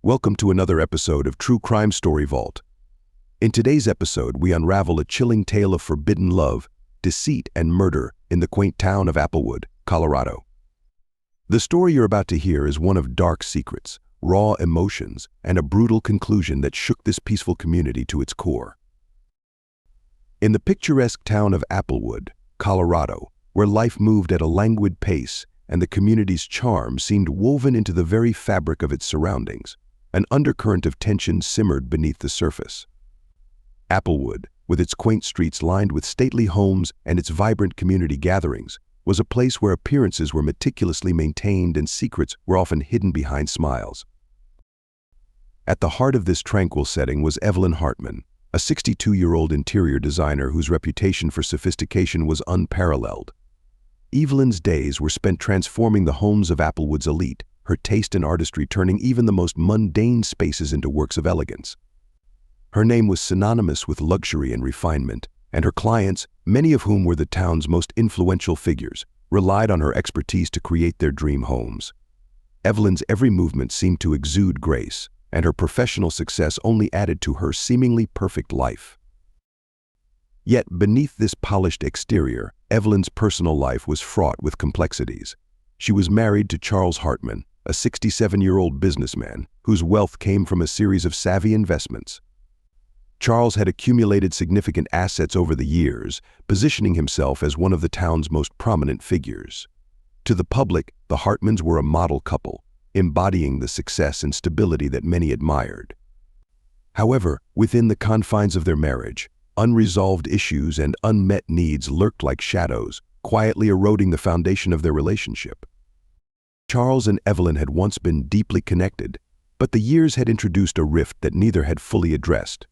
Welcome to another episode of True Crime Story Vault. In today's episode, we unravel a chilling tale of forbidden love, deceit, and murder in the quaint town of Applewood, Colorado. The story you're about to hear is one of dark secrets, raw emotions, and a brutal conclusion that shook this peaceful community to its core. In the picturesque town of Applewood, Colorado, where life moved at a languid pace and the community's charm seemed woven into the very fabric of its surroundings, an undercurrent of tension simmered beneath the surface. Applewood, with its quaint streets lined with stately homes and its vibrant community gatherings, was a place where appearances were meticulously maintained and secrets were often hidden behind smiles. At the heart of this tranquil setting was Evelyn Hartman, a 62-year-old interior designer whose reputation for sophistication was unparalleled. Evelyn's days were spent transforming the homes of Applewood's elite, her taste and artistry turning even the most mundane spaces into works of elegance. Her name was synonymous with luxury and refinement, and her clients, many of whom were the town's most influential figures, relied on her expertise to create their dream homes. Evelyn's every movement seemed to exude grace, and her professional success only added to her seemingly perfect life. Yet beneath this polished exterior, Evelyn's personal life was fraught with complexities. She was married to Charles Hartman, a 67-year-old businessman whose wealth came from a series of savvy investments. Charles had accumulated significant assets over the years, positioning himself as one of the town's most prominent figures. To the public, the Hartmans were a model couple, embodying the success and stability that many admired. However, within the confines of their marriage, unresolved issues and unmet needs lurked like shadows, quietly eroding the foundation of their relationship. Charles and Evelyn had once been deeply connected, but the years had introduced a rift that neither had fully addressed.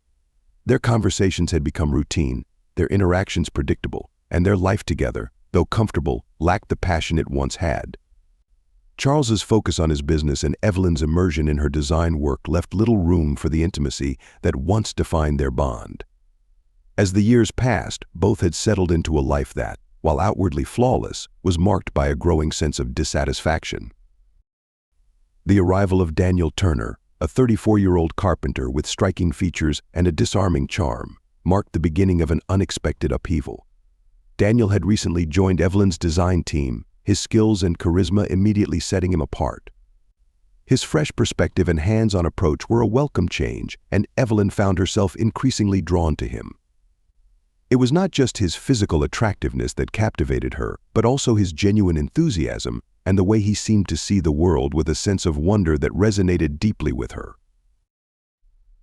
Their conversations had become routine, their interactions predictable, and their life together, though comfortable, lacked the passion it once had. Charles's focus on his business and Evelyn's immersion in her design work left little room for the intimacy that once defined their bond. As the years passed, both had settled into a life that, while outwardly flawless, was marked by a growing sense of dissatisfaction. The arrival of Daniel Turner, a 34-year-old carpenter with striking features and a disarming charm, marked the beginning of an unexpected upheaval. Daniel had recently joined Evelyn's design team, his skills and charisma immediately setting him apart. His fresh perspective and hands-on approach were a welcome change, and Evelyn found herself increasingly drawn to him. It was not just his physical attractiveness that captivated her, but also his genuine enthusiasm and the way he seemed to see the world with a sense of wonder that resonated deeply with her.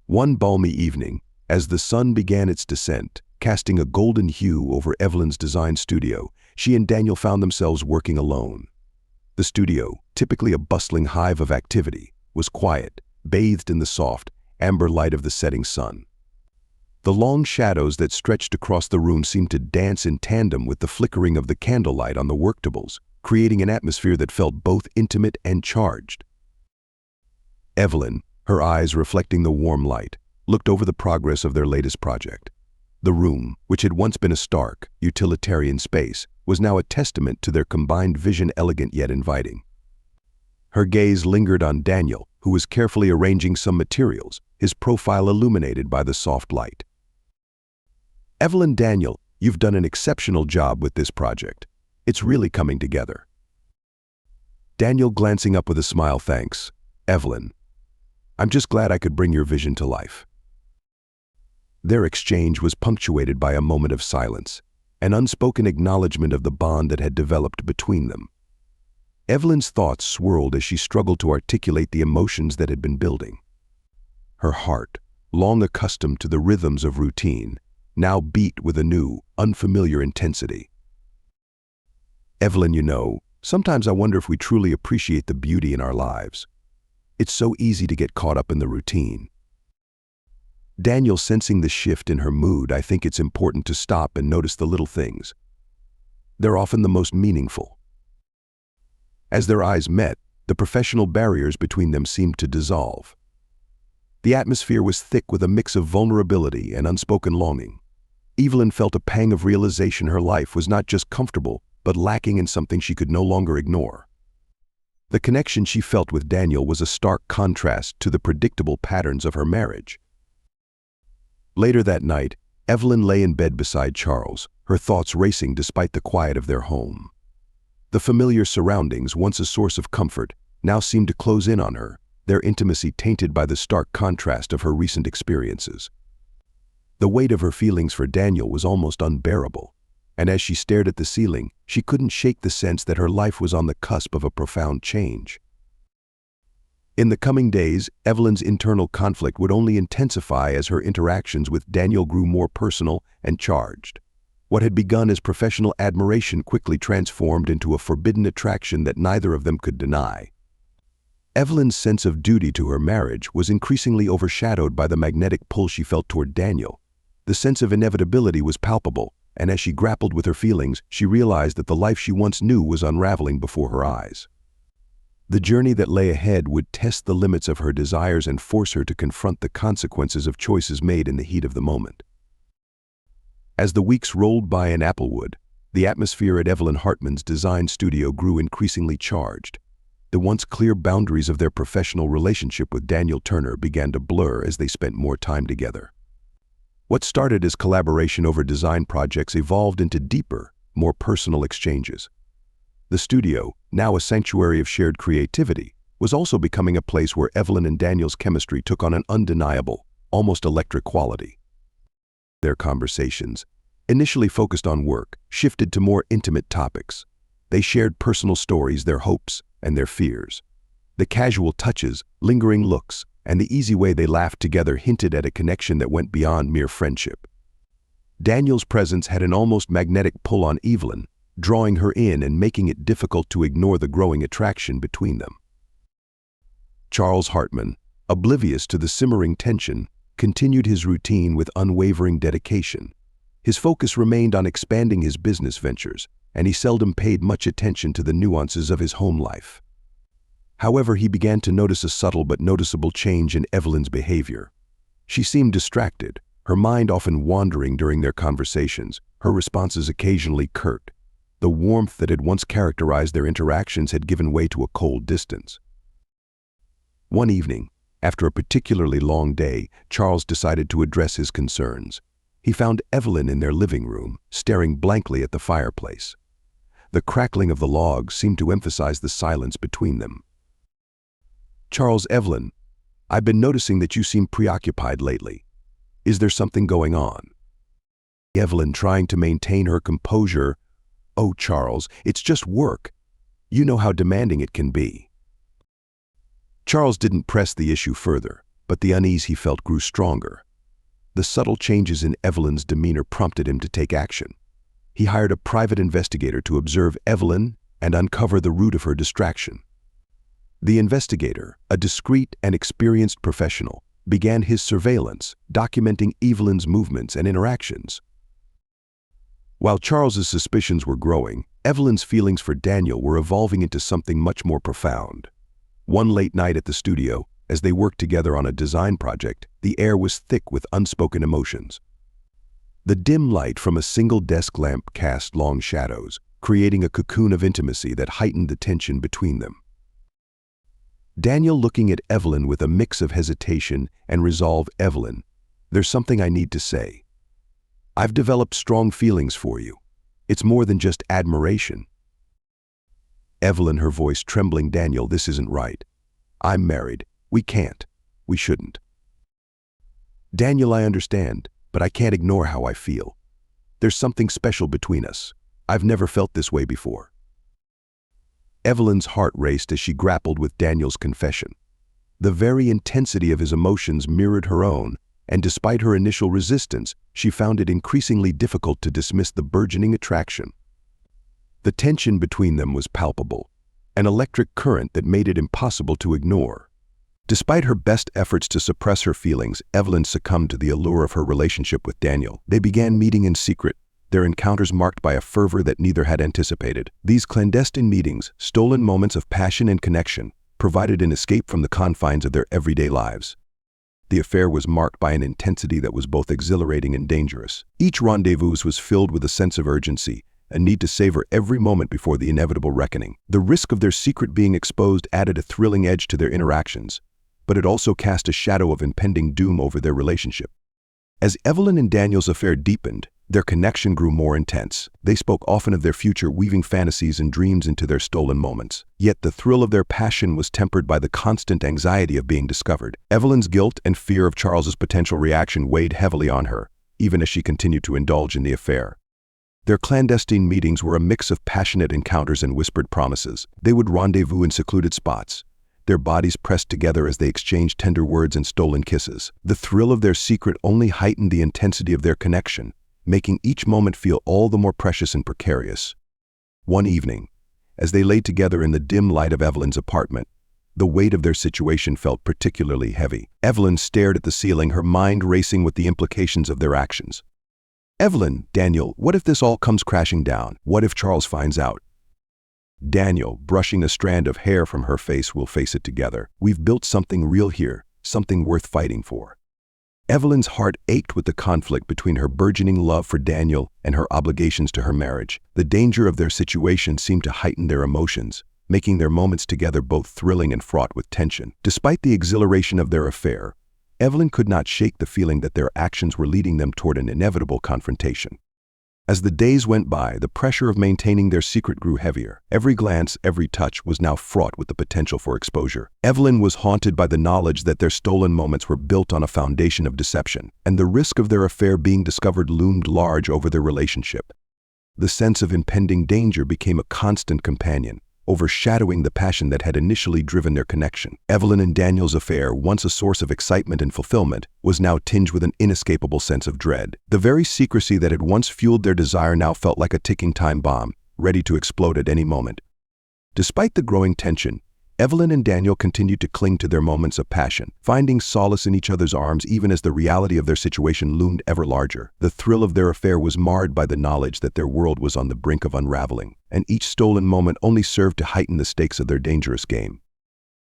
One balmy evening, as the sun began its descent, casting a golden hue over Evelyn's design studio, she and Daniel found themselves working alone. The studio, typically a bustling hive of activity, was quiet, bathed in the soft, amber light of the setting sun. The long shadows that stretched across the room seemed to dance in tandem with the flickering of the candlelight on the worktables, creating an atmosphere that felt both intimate and charged. Evelyn, her eyes reflecting the warm light, looked over the progress of their latest project. The room, which had once been a stark, utilitarian space, was now a testament to their combined vision, elegant yet inviting. Her gaze lingered on Daniel, who was carefully arranging some materials, his profile illuminated by the soft light. "Evelyn, Daniel, you've done an exceptional job with this project. It's really coming together." Daniel glancing up with a smile, "Thanks, Evelyn. I'm just glad I could bring your vision to life." Their exchange was punctuated by a moment of silence, an unspoken acknowledgement of the bond that had developed between them. Evelyn's thoughts swirled as she struggled to articulate the emotions that had been building. Her heart, long accustomed to the rhythms of routine, now beat with a new, unfamiliar intensity. "Evelyn, sometimes I wonder if we truly appreciate the beauty in our lives. It's so easy to get caught up in the routine." Daniel sensing the shift in her mood, "I think it's important to stop and notice the little things. They're often the most meaningful." As their eyes met, the professional barriers between them seemed to dissolve. The atmosphere was thick with a mix of vulnerability and unspoken longing. Evelyn felt a pang of realization her life was not just comfortable, but lacking in something she could no longer ignore. The connection she felt with Daniel was a stark contrast to the predictable patterns of her marriage. Later that night, Evelyn lay in bed beside Charles, her thoughts racing despite the quiet of their home. The familiar surroundings, once a source of comfort, now seemed to close in on her, their intimacy tainted by the stark contrast of her recent experiences. The weight of her feelings for Daniel was almost unbearable, and as she stared at the ceiling, she couldn't shake the sense that her life was on the cusp of a profound change. In the coming days, Evelyn's internal conflict would only intensify as her interactions with Daniel grew more personal and charged. What had begun as professional admiration quickly transformed into a forbidden attraction that neither of them could deny. Evelyn's sense of duty to her marriage was increasingly overshadowed by the magnetic pull she felt toward Daniel. The sense of inevitability was palpable, and as she grappled with her feelings, she realized that the life she once knew was unraveling before her eyes. The journey that lay ahead would test the limits of her desires and force her to confront the consequences of choices made in the heat of the moment. As the weeks rolled by in Applewood, the atmosphere at Evelyn Hartman's design studio grew increasingly charged. The once clear boundaries of their professional relationship with Daniel Turner began to blur as they spent more time together. What started as collaboration over design projects evolved into deeper, more personal exchanges. The studio, now a sanctuary of shared creativity, was also becoming a place where Evelyn and Daniel's chemistry took on an undeniable, almost electric quality. Their conversations, initially focused on work, shifted to more intimate topics. They shared personal stories, their hopes, and their fears. The casual touches, lingering looks, and the easy way they laughed together hinted at a connection that went beyond mere friendship. Daniel's presence had an almost magnetic pull on Evelyn, drawing her in and making it difficult to ignore the growing attraction between them. Charles Hartman, oblivious to the simmering tension, continued his routine with unwavering dedication. His focus remained on expanding his business ventures, and he seldom paid much attention to the nuances of his home life. However, he began to notice a subtle but noticeable change in Evelyn's behavior. She seemed distracted, her mind often wandering during their conversations, her responses occasionally curt. The warmth that had once characterized their interactions had given way to a cold distance. One evening, after a particularly long day, Charles decided to address his concerns. He found Evelyn in their living room, staring blankly at the fireplace. The crackling of the logs seemed to emphasize the silence between them. "Charles, Evelyn, I've been noticing that you seem preoccupied lately. Is there something going on?" Evelyn, trying to maintain her composure, "Oh, Charles, it's just work. You know how demanding it can be." Charles didn't press the issue further, but the unease he felt grew stronger. The subtle changes in Evelyn's demeanor prompted him to take action. He hired a private investigator to observe Evelyn and uncover the root of her distraction. The investigator, a discreet and experienced professional, began his surveillance, documenting Evelyn's movements and interactions. While Charles's suspicions were growing, Evelyn's feelings for Daniel were evolving into something much more profound. One late night at the studio, as they worked together on a design project, the air was thick with unspoken emotions. The dim light from a single desk lamp cast long shadows, creating a cocoon of intimacy that heightened the tension between them. Daniel looking at Evelyn with a mix of hesitation and resolve. "Evelyn, there's something I need to say. I've developed strong feelings for you. It's more than just admiration." Evelyn, her voice trembling. "Daniel, this isn't right. I'm married. We can't. We shouldn't." "Daniel, I understand, but I can't ignore how I feel. There's something special between us. I've never felt this way before." Evelyn's heart raced as she grappled with Daniel's confession. The very intensity of his emotions mirrored her own, and despite her initial resistance, she found it increasingly difficult to dismiss the burgeoning attraction. The tension between them was palpable, an electric current that made it impossible to ignore. Despite her best efforts to suppress her feelings, Evelyn succumbed to the allure of her relationship with Daniel. They began meeting in secret, their encounters marked by a fervor that neither had anticipated. These clandestine meetings, stolen moments of passion and connection, provided an escape from the confines of their everyday lives. The affair was marked by an intensity that was both exhilarating and dangerous. Each rendezvous was filled with a sense of urgency, a need to savor every moment before the inevitable reckoning. The risk of their secret being exposed added a thrilling edge to their interactions, but it also cast a shadow of impending doom over their relationship. As Evelyn and Daniel's affair deepened, their connection grew more intense. They spoke often of their future, weaving fantasies and dreams into their stolen moments. Yet the thrill of their passion was tempered by the constant anxiety of being discovered. Evelyn's guilt and fear of Charles's potential reaction weighed heavily on her, even as she continued to indulge in the affair. Their clandestine meetings were a mix of passionate encounters and whispered promises. They would rendezvous in secluded spots, their bodies pressed together as they exchanged tender words and stolen kisses. The thrill of their secret only heightened the intensity of their connection, making each moment feel all the more precious and precarious. One evening, as they lay together in the dim light of Evelyn's apartment, the weight of their situation felt particularly heavy. Evelyn stared at the ceiling, her mind racing with the implications of their actions. "Evelyn, Daniel, what if this all comes crashing down? What if Charles finds out?" Daniel, brushing a strand of hair from her face, "We'll face it together. We've built something real here, something worth fighting for." Evelyn's heart ached with the conflict between her burgeoning love for Daniel and her obligations to her marriage. The danger of their situation seemed to heighten their emotions, making their moments together both thrilling and fraught with tension. Despite the exhilaration of their affair, Evelyn could not shake the feeling that their actions were leading them toward an inevitable confrontation. As the days went by, the pressure of maintaining their secret grew heavier. Every glance, every touch was now fraught with the potential for exposure. Evelyn was haunted by the knowledge that their stolen moments were built on a foundation of deception, and the risk of their affair being discovered loomed large over their relationship. The sense of impending danger became a constant companion, overshadowing the passion that had initially driven their connection. Evelyn and Daniel's affair, once a source of excitement and fulfillment, was now tinged with an inescapable sense of dread. The very secrecy that had once fueled their desire now felt like a ticking time bomb, ready to explode at any moment. Despite the growing tension, Evelyn and Daniel continued to cling to their moments of passion, finding solace in each other's arms even as the reality of their situation loomed ever larger. The thrill of their affair was marred by the knowledge that their world was on the brink of unraveling, and each stolen moment only served to heighten the stakes of their dangerous game.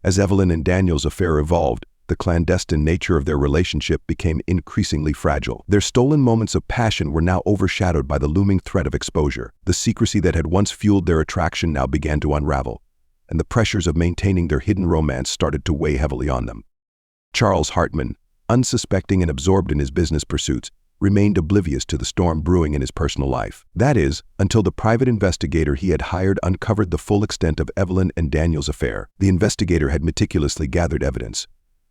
As Evelyn and Daniel's affair evolved, the clandestine nature of their relationship became increasingly fragile. Their stolen moments of passion were now overshadowed by the looming threat of exposure. The secrecy that had once fueled their attraction now began to unravel, and the pressures of maintaining their hidden romance started to weigh heavily on them. Charles Hartman, unsuspecting and absorbed in his business pursuits, remained oblivious to the storm brewing in his personal life. That is, until the private investigator he had hired uncovered the full extent of Evelyn and Daniel's affair. The investigator had meticulously gathered evidence,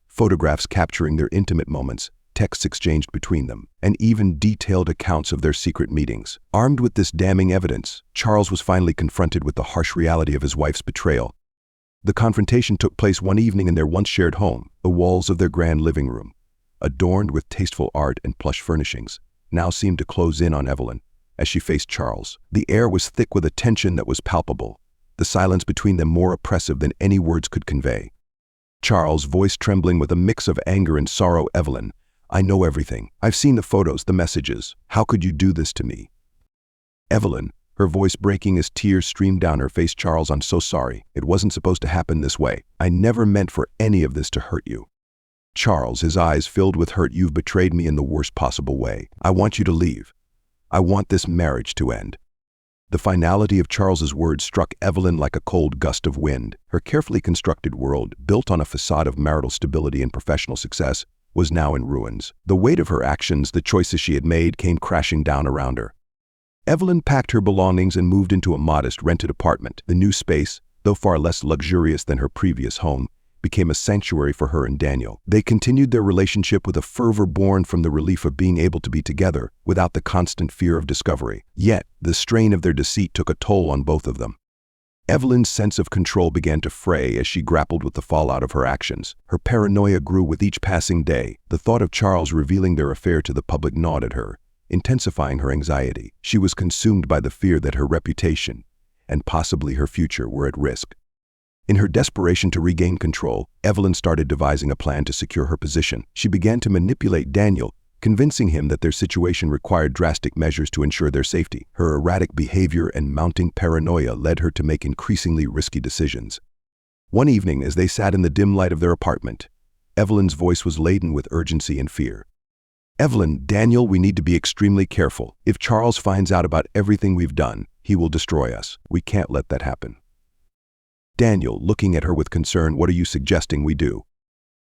photographs capturing their intimate moments, texts exchanged between them, and even detailed accounts of their secret meetings. Armed with this damning evidence, Charles was finally confronted with the harsh reality of his wife's betrayal. The confrontation took place one evening in their once shared home. The walls of their grand living room, adorned with tasteful art and plush furnishings, now seemed to close in on Evelyn as she faced Charles. The air was thick with a tension that was palpable, the silence between them more oppressive than any words could convey. Charles, voice trembling with a mix of anger and sorrow, "Evelyn, I know everything. I've seen the photos, the messages. How could you do this to me?" Evelyn, her voice breaking as tears streamed down her face, "Charles, I'm so sorry. It wasn't supposed to happen this way. I never meant for any of this to hurt you." Charles, his eyes filled with hurt, "You've betrayed me in the worst possible way. I want you to leave. I want this marriage to end." The finality of Charles's words struck Evelyn like a cold gust of wind. Her carefully constructed world, built on a facade of marital stability and professional success, was now in ruins. The weight of her actions, the choices she had made, came crashing down around her. Evelyn packed her belongings and moved into a modest rented apartment. The new space, though far less luxurious than her previous home, became a sanctuary for her and Daniel. They continued their relationship with a fervor born from the relief of being able to be together without the constant fear of discovery. Yet, the strain of their deceit took a toll on both of them. Evelyn's sense of control began to fray as she grappled with the fallout of her actions. Her paranoia grew with each passing day. The thought of Charles revealing their affair to the public gnawed at her, intensifying her anxiety. She was consumed by the fear that her reputation, and possibly her future, were at risk. In her desperation to regain control, Evelyn started devising a plan to secure her position. She began to manipulate Daniel, convincing him that their situation required drastic measures to ensure their safety. Her erratic behavior and mounting paranoia led her to make increasingly risky decisions. One evening, as they sat in the dim light of their apartment, Evelyn's voice was laden with urgency and fear. "Evelyn, Daniel, we need to be extremely careful. If Charles finds out about everything we've done, He will destroy us. We can't let that happen. Daniel, looking at her with concern, what are you suggesting we do?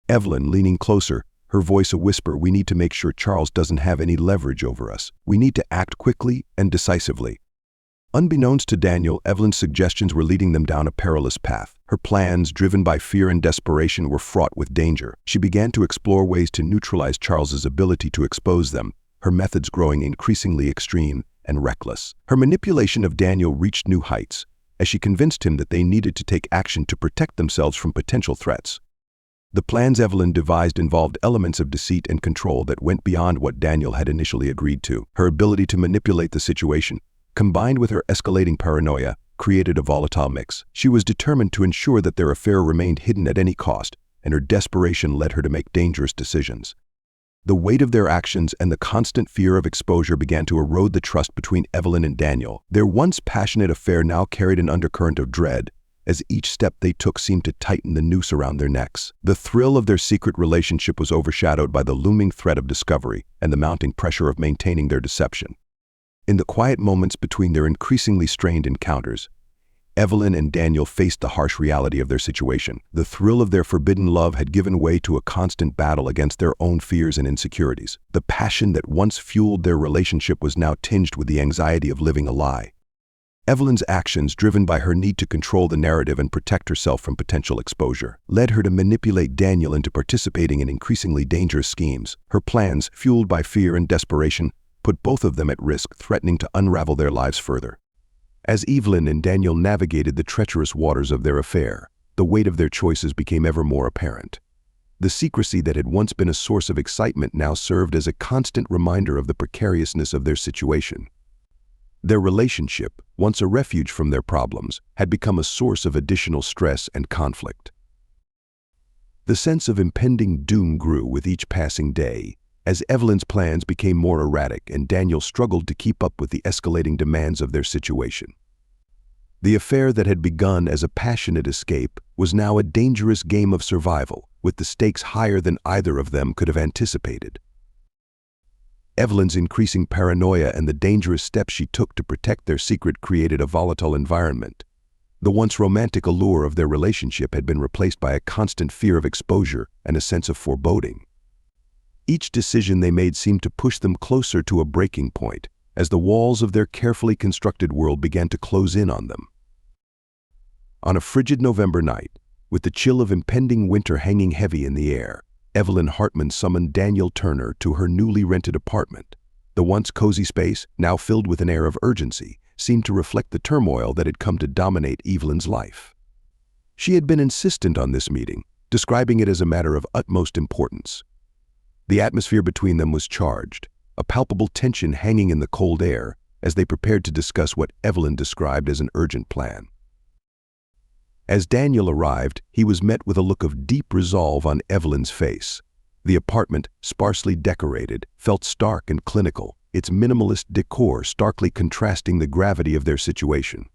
Evelyn, leaning closer, her voice a whisper, we need to make sure Charles doesn't have any leverage over us. We need to act quickly and decisively. Unbeknownst to Daniel, Evelyn's suggestions were leading them down a perilous path. Her plans, driven by fear and desperation, were fraught with danger. She began to explore ways to neutralize Charles's ability to expose them, her methods growing increasingly extreme and reckless. Her manipulation of Daniel reached new heights, as she convinced him that they needed to take action to protect themselves from potential threats. The plans Evelyn devised involved elements of deceit and control that went beyond what Daniel had initially agreed to. Her ability to manipulate the situation, combined with her escalating paranoia, created a volatile mix. She was determined to ensure that their affair remained hidden at any cost, and her desperation led her to make dangerous decisions. The weight of their actions and the constant fear of exposure began to erode the trust between Evelyn and Daniel. Their once passionate affair now carried an undercurrent of dread, as each step they took seemed to tighten the noose around their necks. The thrill of their secret relationship was overshadowed by the looming threat of discovery and the mounting pressure of maintaining their deception. In the quiet moments between their increasingly strained encounters, Evelyn and Daniel faced the harsh reality of their situation. The thrill of their forbidden love had given way to a constant battle against their own fears and insecurities. The passion that once fueled their relationship was now tinged with the anxiety of living a lie. Evelyn's actions, driven by her need to control the narrative and protect herself from potential exposure, led her to manipulate Daniel into participating in increasingly dangerous schemes. Her plans, fueled by fear and desperation, put both of them at risk, threatening to unravel their lives further. As Evelyn and Daniel navigated the treacherous waters of their affair, the weight of their choices became ever more apparent. The secrecy that had once been a source of excitement now served as a constant reminder of the precariousness of their situation. Their relationship, once a refuge from their problems, had become a source of additional stress and conflict. The sense of impending doom grew with each passing day, as Evelyn's plans became more erratic and Daniel struggled to keep up with the escalating demands of their situation. The affair that had begun as a passionate escape was now a dangerous game of survival, with the stakes higher than either of them could have anticipated. Evelyn's increasing paranoia and the dangerous steps she took to protect their secret created a volatile environment. The once romantic allure of their relationship had been replaced by a constant fear of exposure and a sense of foreboding. Each decision they made seemed to push them closer to a breaking point, as the walls of their carefully constructed world began to close in on them. On a frigid November night, with the chill of impending winter hanging heavy in the air, Evelyn Hartman summoned Daniel Turner to her newly rented apartment. The once cozy space, now filled with an air of urgency, seemed to reflect the turmoil that had come to dominate Evelyn's life. She had been insistent on this meeting, describing it as a matter of utmost importance. The atmosphere between them was charged, a palpable tension hanging in the cold air as they prepared to discuss what Evelyn described as an urgent plan. As Daniel arrived, he was met with a look of deep resolve on Evelyn's face. The apartment, sparsely decorated, felt stark and clinical, its minimalist decor starkly contrasting the gravity of their situation.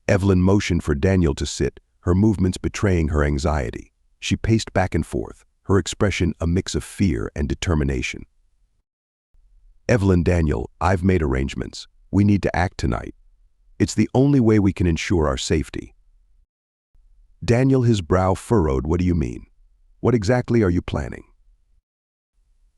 Evelyn motioned for Daniel to sit, her movements betraying her anxiety. She paced back and forth, her expression a mix of fear and determination. Evelyn, Daniel, I've made arrangements. We need to act tonight. It's the only way we can ensure our safety. Daniel, his brow furrowed, what do you mean? What exactly are you planning?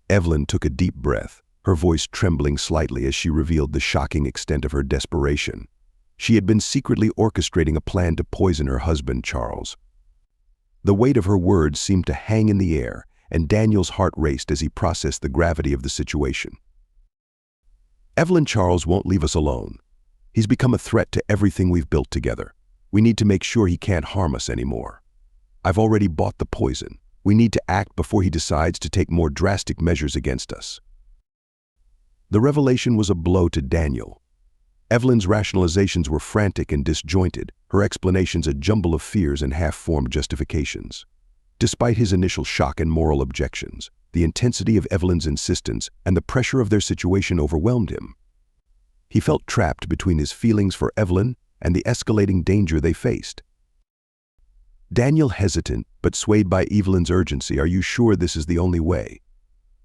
Evelyn took a deep breath, her voice trembling slightly as she revealed the shocking extent of her desperation. She had been secretly orchestrating a plan to poison her husband, Charles. The weight of her words seemed to hang in the air, and Daniel's heart raced as he processed the gravity of the situation. Evelyn, Charles won't leave us alone. He's become a threat to everything we've built together. We need to make sure he can't harm us anymore. I've already bought the poison. We need to act before he decides to take more drastic measures against us. The revelation was a blow to Daniel. Evelyn's rationalizations were frantic and disjointed, her explanations a jumble of fears and half-formed justifications. Despite his initial shock and moral objections, the intensity of Evelyn's insistence and the pressure of their situation overwhelmed him. He felt trapped between his feelings for Evelyn and the escalating danger they faced. Daniel, hesitant but swayed by Evelyn's urgency, are you sure this is the only way?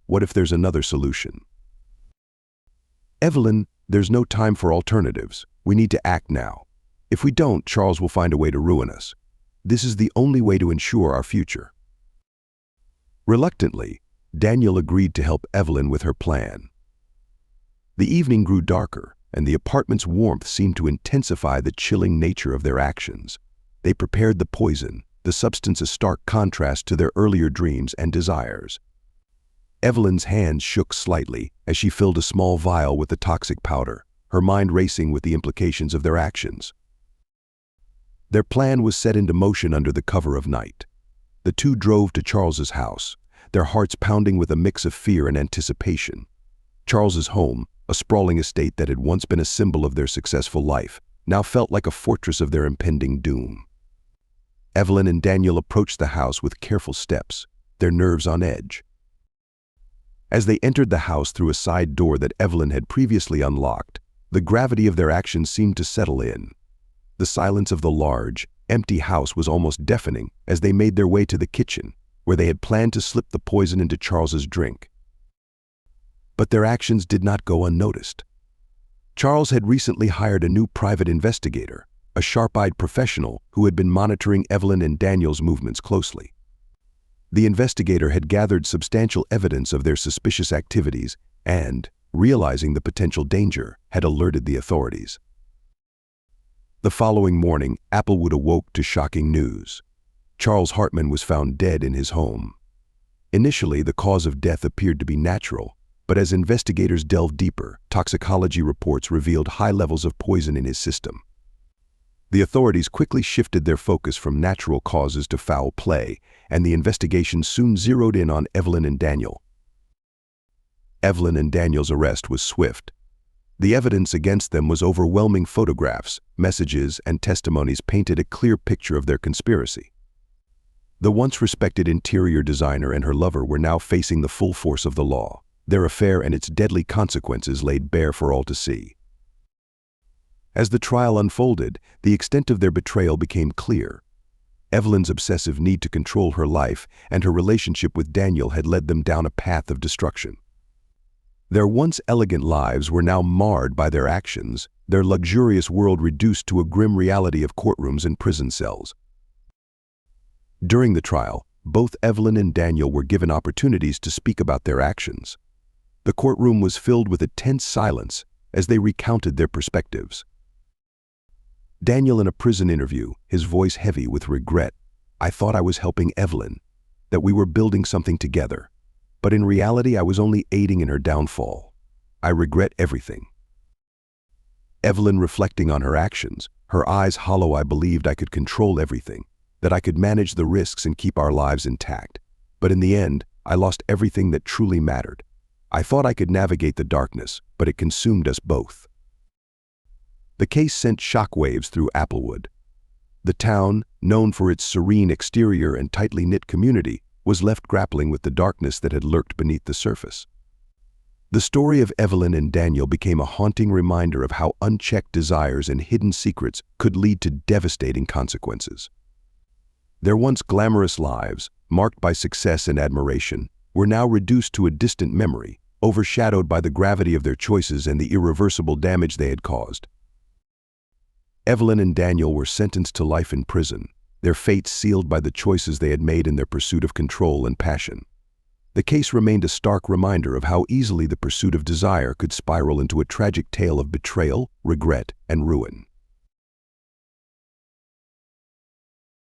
What if there's another solution? Evelyn, There's no time for alternatives. We need to act now. If we don't, Charles will find a way to ruin us. This is the only way to ensure our future." Reluctantly, Daniel agreed to help Evelyn with her plan. The evening grew darker, and the apartment's warmth seemed to intensify the chilling nature of their actions. They prepared the poison, the substance a stark contrast to their earlier dreams and desires. Evelyn's hands shook slightly as she filled a small vial with the toxic powder, her mind racing with the implications of their actions. Their plan was set into motion under the cover of night. The two drove to Charles's house, their hearts pounding with a mix of fear and anticipation. Charles's home, a sprawling estate that had once been a symbol of their successful life, now felt like a fortress of their impending doom. Evelyn and Daniel approached the house with careful steps, their nerves on edge. As they entered the house through a side door that Evelyn had previously unlocked, the gravity of their actions seemed to settle in. The silence of the large, empty house was almost deafening as they made their way to the kitchen, where they had planned to slip the poison into Charles's drink. But their actions did not go unnoticed. Charles had recently hired a new private investigator, a sharp-eyed professional who had been monitoring Evelyn and Daniel's movements closely. The investigator had gathered substantial evidence of their suspicious activities and, realizing the potential danger, had alerted the authorities. The following morning, Applewood awoke to shocking news. Charles Hartman was found dead in his home. Initially, the cause of death appeared to be natural, but as investigators delved deeper, toxicology reports revealed high levels of poison in his system. The authorities quickly shifted their focus from natural causes to foul play, and the investigation soon zeroed in on Evelyn and Daniel. Evelyn and Daniel's arrest was swift. The evidence against them was overwhelming. Photographs, messages, and testimonies painted a clear picture of their conspiracy. The once respected interior designer and her lover were now facing the full force of the law, their affair and its deadly consequences laid bare for all to see. As the trial unfolded, the extent of their betrayal became clear. Evelyn's obsessive need to control her life and her relationship with Daniel had led them down a path of destruction. Their once elegant lives were now marred by their actions, their luxurious world reduced to a grim reality of courtrooms and prison cells. During the trial, both Evelyn and Daniel were given opportunities to speak about their actions. The courtroom was filled with a tense silence as they recounted their perspectives. Daniel in a prison interview, his voice heavy with regret. "I thought I was helping Evelyn, that we were building something together. But in reality, I was only aiding in her downfall. I regret everything." Evelyn reflecting on her actions, her eyes hollow. "I believed I could control everything, that I could manage the risks and keep our lives intact. But in the end, I lost everything that truly mattered. I thought I could navigate the darkness, but it consumed us both." The case sent shockwaves through Applewood. The town, known for its serene exterior and tightly knit community, was left grappling with the darkness that had lurked beneath the surface. The story of Evelyn and Daniel became a haunting reminder of how unchecked desires and hidden secrets could lead to devastating consequences. Their once glamorous lives, marked by success and admiration, were now reduced to a distant memory, overshadowed by the gravity of their choices and the irreversible damage they had caused. Evelyn and Daniel were sentenced to life in prison, their fates sealed by the choices they had made in their pursuit of control and passion. The case remained a stark reminder of how easily the pursuit of desire could spiral into a tragic tale of betrayal, regret, and ruin.